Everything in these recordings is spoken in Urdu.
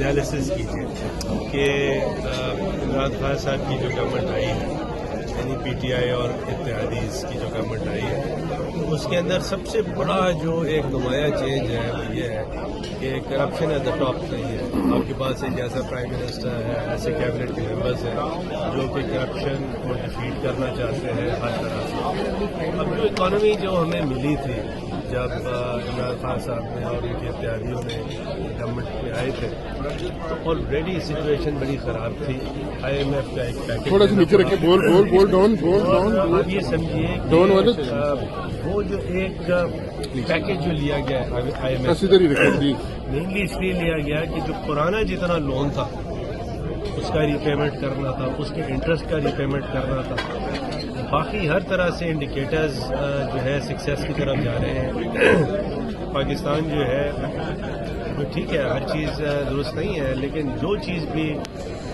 انالیسس کیجیے کہ عمران خان صاحب کی جو گورنمنٹ آئی ہے یعنی پی ٹی آئی اور اتحادیز کی جو گورنمنٹ آئی ہے اس کے اندر سب سے بڑا جو ایک نمایاں چینج ہے وہ یہ ہے کہ کرپشن ایٹ دا ٹاپ نہیں ہے. آپ کے پاس ایک ایسا پرائم منسٹر ہے, ایسے کیبنٹ کے ممبرز ہیں جو کہ کرپشن کو ڈیفیٹ کرنا چاہتے ہیں ہر طرح سے. اب جو اکانومی جو ہمیں ملی تھی جب عمران خان صاحب نے اور ان کے اتحادیوں نے گورنمنٹ میں آئے تھے تو آلریڈی سچویشن بڑی خراب تھی. آئی ایم ایف کا ایک پیکج تھوڑا سا نیچے رکھے آپ یہ سمجھیے وہ جو ایک پیکج جو لیا گیا آئی ایم ایف مینلی اس لیے لیا گیا کہ جو پرانا جتنا لون تھا اس کا ری پیمنٹ کرنا تھا, اس کے انٹرسٹ کا ری پیمنٹ کرنا تھا. باقی ہر طرح سے انڈیکیٹرز جو ہے سکسیس کی طرف جا رہے ہیں. پاکستان جو ہے ٹھیک ہے ہر چیز درست نہیں ہے لیکن جو چیز بھی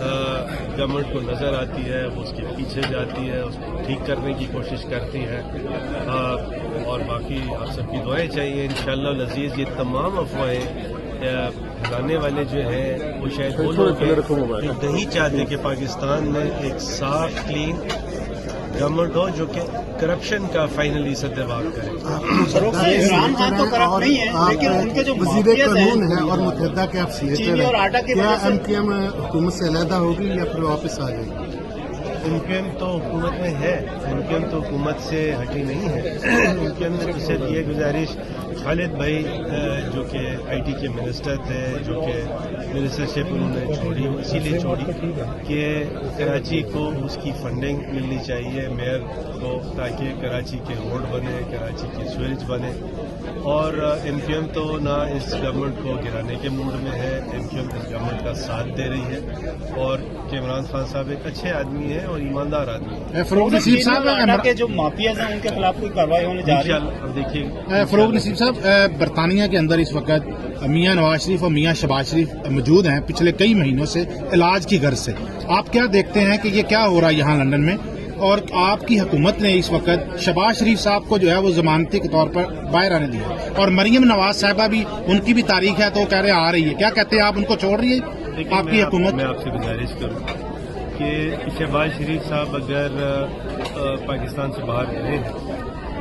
گورنمنٹ کو نظر آتی ہے وہ اس کے پیچھے جاتی ہے, اس کو ٹھیک کرنے کی کوشش کرتی ہے. اور باقی آپ سب کی دعائیں چاہیے انشاءاللہ العزیز. یہ تمام افواہیں لانے والے جو ہیں وہ شاید وہ لوگ ہیں جو نہیں چاہتے کہ پاکستان میں ایک صاف کلین گورنمنٹ ہو جو کہ کرپشن کا فائنلی سدباغ کرے. عمران خان تو کرپٹ نہیں ہے لیکن ان کے جو وزیر قانون ہیں اور متحدہ کے افسر کیا ایم کیو ایم حکومت سے علیحدہ ہوگی یا پھر واپس آ جائے گی؟ ایم کیو ایم تو حکومت میں ہے, ایم کیو ایم تو حکومت سے ہٹی نہیں ہے. ایم کیو ایم نے تو صرف یہ گزارش خالد بھائی جو کہ آئی ٹی کے منسٹر تھے جو کہ منسٹرشپ انہوں نے چھوڑی اسی لیے چھوڑی کہ کراچی کو اس کی فنڈنگ ملنی چاہیے میئر کو تاکہ کراچی کے روڈ بنے, کراچی کے سویج بنے. اور ایم کیو ایم تو نہ اس گورنمنٹ کو گرانے کے موڈ میں ہے, ایم کیو ایم اس گورنمنٹ کا ساتھ دے رہی ہے اور کہ عمران خان صاحب ایک اچھے آدمی ہیں اور ایماندار آدمی ہیں. فروغ نصیب صاحب کے جو مافیاز ہیں ان کے خلاف کوئی کارروائی ہونے جا رہی ہے؟ اب دیکھیے فروغ نصیب صاحب برطانیہ کے اندر اس وقت میاں نواز شریف اور میاں شہباز شریف موجود ہیں پچھلے کئی مہینوں سے علاج کی غرض سے. آپ کیا دیکھتے ہیں کہ یہ کیا ہو رہا ہے یہاں لندن میں, اور آپ کی حکومت نے اس وقت شہباز شریف صاحب کو جو ہے وہ ضمانتی کے طور پر باہر آنے دیا اور مریم نواز صاحبہ بھی ان کی بھی تاریخ ہے تو وہ کہہ رہے آ رہی ہے, کیا کہتے ہیں آپ ان کو چھوڑ رہی ہے آپ کی حکومت؟ میں آپ سے گزارش کروں کہ شہباز شریف صاحب اگر پاکستان سے باہر گئے ہیں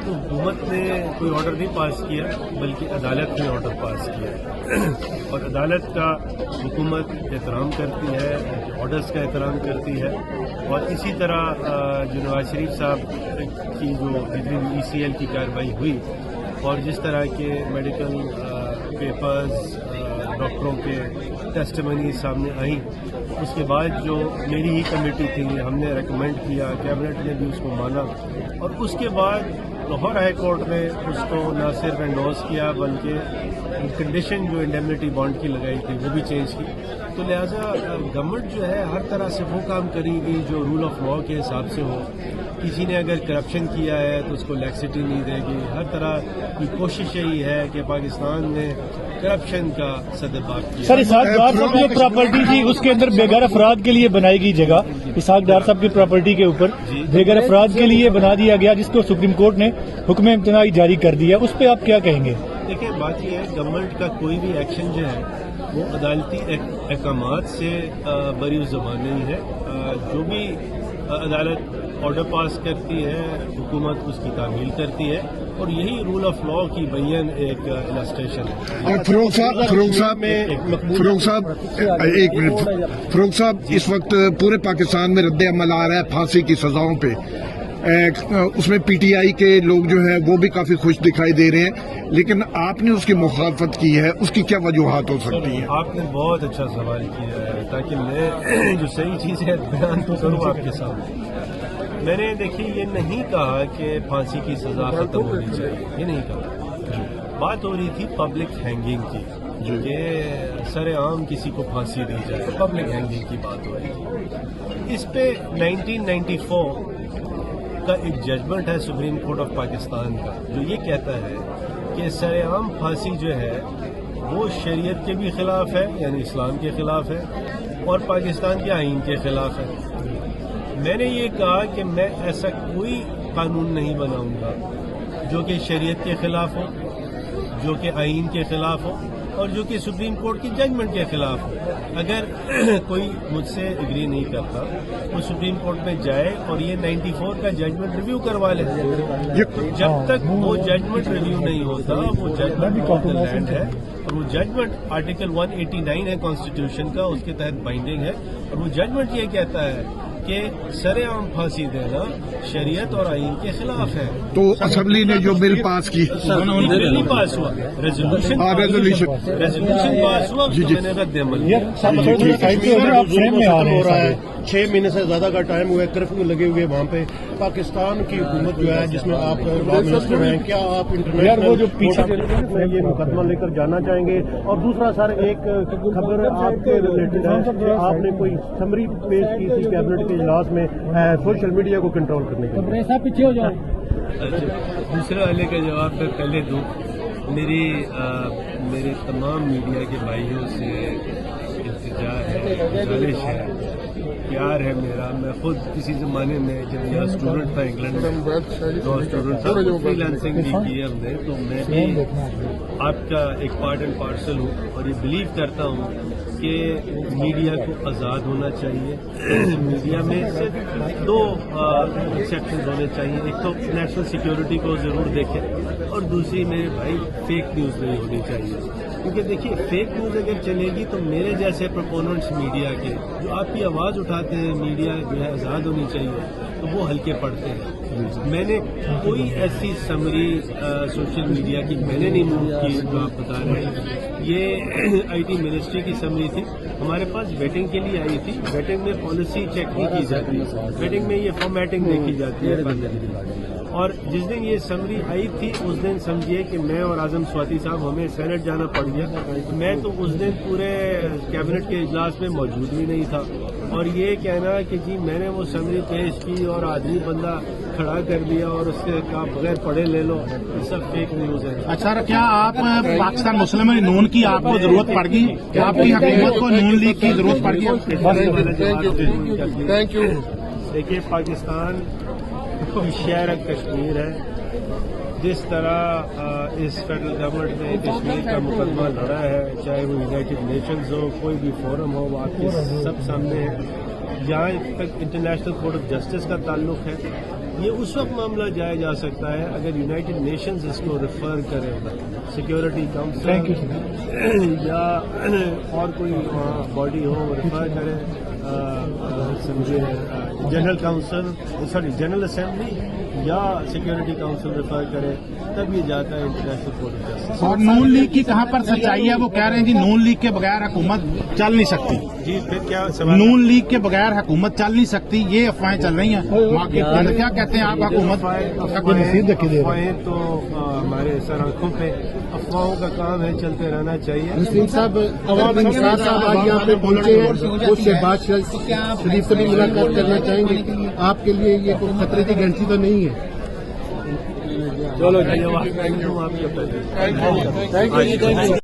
تو حکومت نے کوئی آرڈر نہیں پاس کیا بلکہ عدالت نے آرڈر پاس کیا اور عدالت کا حکومت احترام کرتی ہے, آرڈرز کا احترام کرتی ہے. اور اسی طرح جو نواز شریف صاحب کی جو ای سی ایل کی کارروائی ہوئی اور جس طرح کے میڈیکل پیپرز ڈاکٹروں کے ٹیسٹمنی سامنے آئیں اس کے بعد جو میری ہی کمیٹی تھی ہم نے ریکمینڈ کیا, کیبنٹ نے بھی اس کو مانا اور اس کے بعد لاہور ہائی کورٹ نے اس کو نہ صرف انڈورس کیا بلکہ کنڈیشن جو انڈیمنٹی بانڈ کی لگائی تھی وہ بھی چینج کی. تو لہٰذا گورنمنٹ جو ہے ہر طرح سے وہ کام کرے گی جو رول آف لا کے حساب سے ہو. کسی نے اگر کرپشن کیا ہے تو اس کو لیکسٹی نہیں دے گی. ہر طرح کی کوشش یہی ہے کہ پاکستان میں کرپشن کا سدباغ کیا. سر اسحاق ڈار صاحب کی جو پراپرٹی تھی اس کے اندر بے گھر افراد کے لیے بنائی گئی جگہ, اسحاق ڈار صاحب کی پراپرٹی کے اوپر بے گھر افراد کے لیے بنا دیا گیا جس کو سپریم کورٹ نے حکم امتناعی جاری کر دیا, اس پہ آپ کیا کہیں گے؟ دیکھیں بات یہ ہے گورنمنٹ کا کوئی بھی ایکشن جو ہے وہ عدالتی احکامات سے بری زبان نہیں ہے. جو بھی عدالت آرڈر پاس کرتی ہے حکومت اس کی تعمیل کرتی ہے اور یہی رول آف لا کی بیان ایک السٹریشن ہے. فروغ صاحب اس وقت پورے پاکستان میں رد عمل آ رہا ہے پھانسی کی سزاؤں پہ, اس میں پی ٹی آئی کے لوگ جو ہیں وہ بھی کافی خوش دکھائی دے رہے ہیں لیکن آپ نے اس کی مخالفت کی ہے, اس کی کیا وجوہات ہو سکتی ہیں؟ آپ نے بہت اچھا سوال کیا ہے تاکہ میں جو صحیح چیز ہے بیان تو کروں آپ کے سامنے. میں نے دیکھیے یہ نہیں کہا کہ پھانسی کی سزا ختم ہونی چاہیے, یہ نہیں کہا. بات ہو رہی تھی پبلک ہینگنگ کی کہ سر عام کسی کو پھانسی دی جائے, پبلک ہینگنگ کی بات ہو رہی تھی. اس پہ 1994 کا ایک ججمنٹ ہے سپریم کورٹ آف پاکستان کا جو یہ کہتا ہے کہ سر عام پھانسی جو ہے وہ شریعت کے بھی خلاف ہے یعنی اسلام کے خلاف ہے اور پاکستان کے آئین کے خلاف ہے. میں نے یہ کہا کہ میں ایسا کوئی قانون نہیں بناؤں گا جو کہ شریعت کے خلاف ہو, جو کہ آئین کے خلاف ہو اور جو کہ سپریم کورٹ کی ججمنٹ کے خلاف ہے. اگر کوئی مجھ سے اگری نہیں کرتا وہ سپریم کورٹ میں جائے اور یہ 94 کا ججمنٹ ریویو کروا لے. جب تک وہ ججمنٹ ریویو نہیں ہوتا وہ ججمنٹ لینڈ ہے اور وہ ججمنٹ آرٹیکل 189 ہے کانسٹیٹیوشن کا, اس کے تحت بائنڈنگ ہے. اور وہ ججمنٹ یہ کہتا ہے کہ سر عام پھانسی دینا شریعت اور آئین کے خلاف ہے. تو اسمبلی نے جو بل پاس کی بل نہیں پاس ہوا, ریزولوشن پاس ہوا, جی میں نے رد عمل ہو رہا ہے. 6 مہینے سے زیادہ کا ٹائم ہوا ہے, کرفیو لگے ہوئے وہاں پہ. پاکستان کی حکومت جو ہے جس میں آپ منسٹر ہیں, کیا آپ انٹرنیشنل یہ مقدمہ لے کر جانا چاہیں گے؟ اور دوسرا سر ایک خبر آپ کے ریلیٹڈ ہے کہ آپ نے کوئی سمری پیش کی تھی کیبنٹ کے اجلاس میں سوشل میڈیا کو کنٹرول کرنے کے لیے. پیچھے ہو جاؤ. دوسرے والے کا جواب میں پہلے دوں. میرے تمام میڈیا کے بھائیوں سے التجا ہے, گزارش ہے, پیار ہے میرا. میں خود کسی زمانے میں جب یہاں اسٹوڈنٹ تھا انگلینڈ میں, تو اسٹوڈنٹ تھا, فری لانسنگ بھی کی ہے ہم نے, تو میں بھی آپ کا ایک پارٹ اینڈ پارسل ہوں اور یہ بلیو کرتا ہوں کہ میڈیا کو آزاد ہونا چاہیے. میڈیا میں صرف 2 ایکسیپشنز ہونے چاہیے. ایک تو نیشنل سیکیورٹی کو ضرور دیکھیں اور دوسری میرے بھائی فیک نیوز نہیں ہونی چاہیے. کیونکہ دیکھیے فیک نیوز اگر چلے گی تو میرے جیسے پروپوننٹس میڈیا کے جو آپ کی آواز اٹھاتے ہیں میڈیا جو ہے آزاد ہونی چاہیے, تو وہ ہلکے پڑتے ہیں. میں نے کوئی ایسی سمری سوشل میڈیا کی میں نے نہیں موو کی جو آپ بتا رہے ہیں. یہ آئی ٹی منسٹری کی سمری تھی, ہمارے پاس ویٹنگ کے لیے آئی تھی. ویٹنگ میں پالیسی چیک نہیں کی جاتی, ویٹنگ میں یہ فارمیٹنگ دیکھی جاتی ہے. اور جس دن یہ سمری آئی تھی اس دن سمجھیے کہ میں اور اعظم سواتی صاحب ہمیں سینٹ جانا پڑ گیا. میں تو اس دن پورے کیبنٹ کے اجلاس میں موجود بھی نہیں تھا. اور یہ کہنا کہ جی میں نے وہ سمری پیش کی اور آدمی بندہ کھڑا کر دیا اور اس سے کہا بغیر پڑھے لے لو, یہ سب فیک نیوز ہے. اچھا, کیا آپ پاکستان مسلم نون کی آپ کو ضرورت پڑ گئی کہ آپ کی حکومت کو نون لیگ کی ضرورت پڑ گئی؟ Thank you. دیکھیے پاکستان کی شہر کشمیر ہے. جس طرح اس فیڈرل گورنمنٹ نے کشمیر کا مقدمہ لڑا ہے, چاہے وہ یونائٹڈ نیشنز ہو, کوئی بھی فورم ہو, وہ آپ کے سب سامنے ہے. جہاں تک انٹرنیشنل کورٹ آف جسٹس کا تعلق ہے, یہ اس وقت معاملہ جایا جا سکتا ہے اگر یونائٹڈ نیشنز اس کو ریفر کرے, سیکیورٹی کاؤنسل یا اور کوئی باڈی ہو ریفر کرے, سمجھے جنرل کاؤنسل جنرل اسمبلی یا سیکیورٹی کاؤنسل ریفر کرے, تب یہ جاتا ہے انٹرنیشنل کورٹ آف جسٹس. اور نون لیگ کی کہاں پر سچائی ہے؟ وہ کہہ رہے ہیں جی نون لیگ کے بغیر حکومت چل نہیں سکتی. جی پھر کیا سوال؟ نون لیگ کے بغیر حکومت چل نہیں سکتی, یہ افواہیں چل رہی ہیں. کیا کہتے ہیں آپ حکومت؟ افواہیں تو ہمارے سر آنکھوں پہ, افواہوں کا کام ہے, چلتے رہنا چاہیے. مسلم صاحب عوام انصاف صاحب آج یہاں پہ پہنچے ہیں, وہ شہباز شریف سے بھی ملاقات کرنا چاہیں گے. آپ کے لیے یہ کوئی خطرے کی گھنٹی تو نہیں ہے؟ چلو آپ کے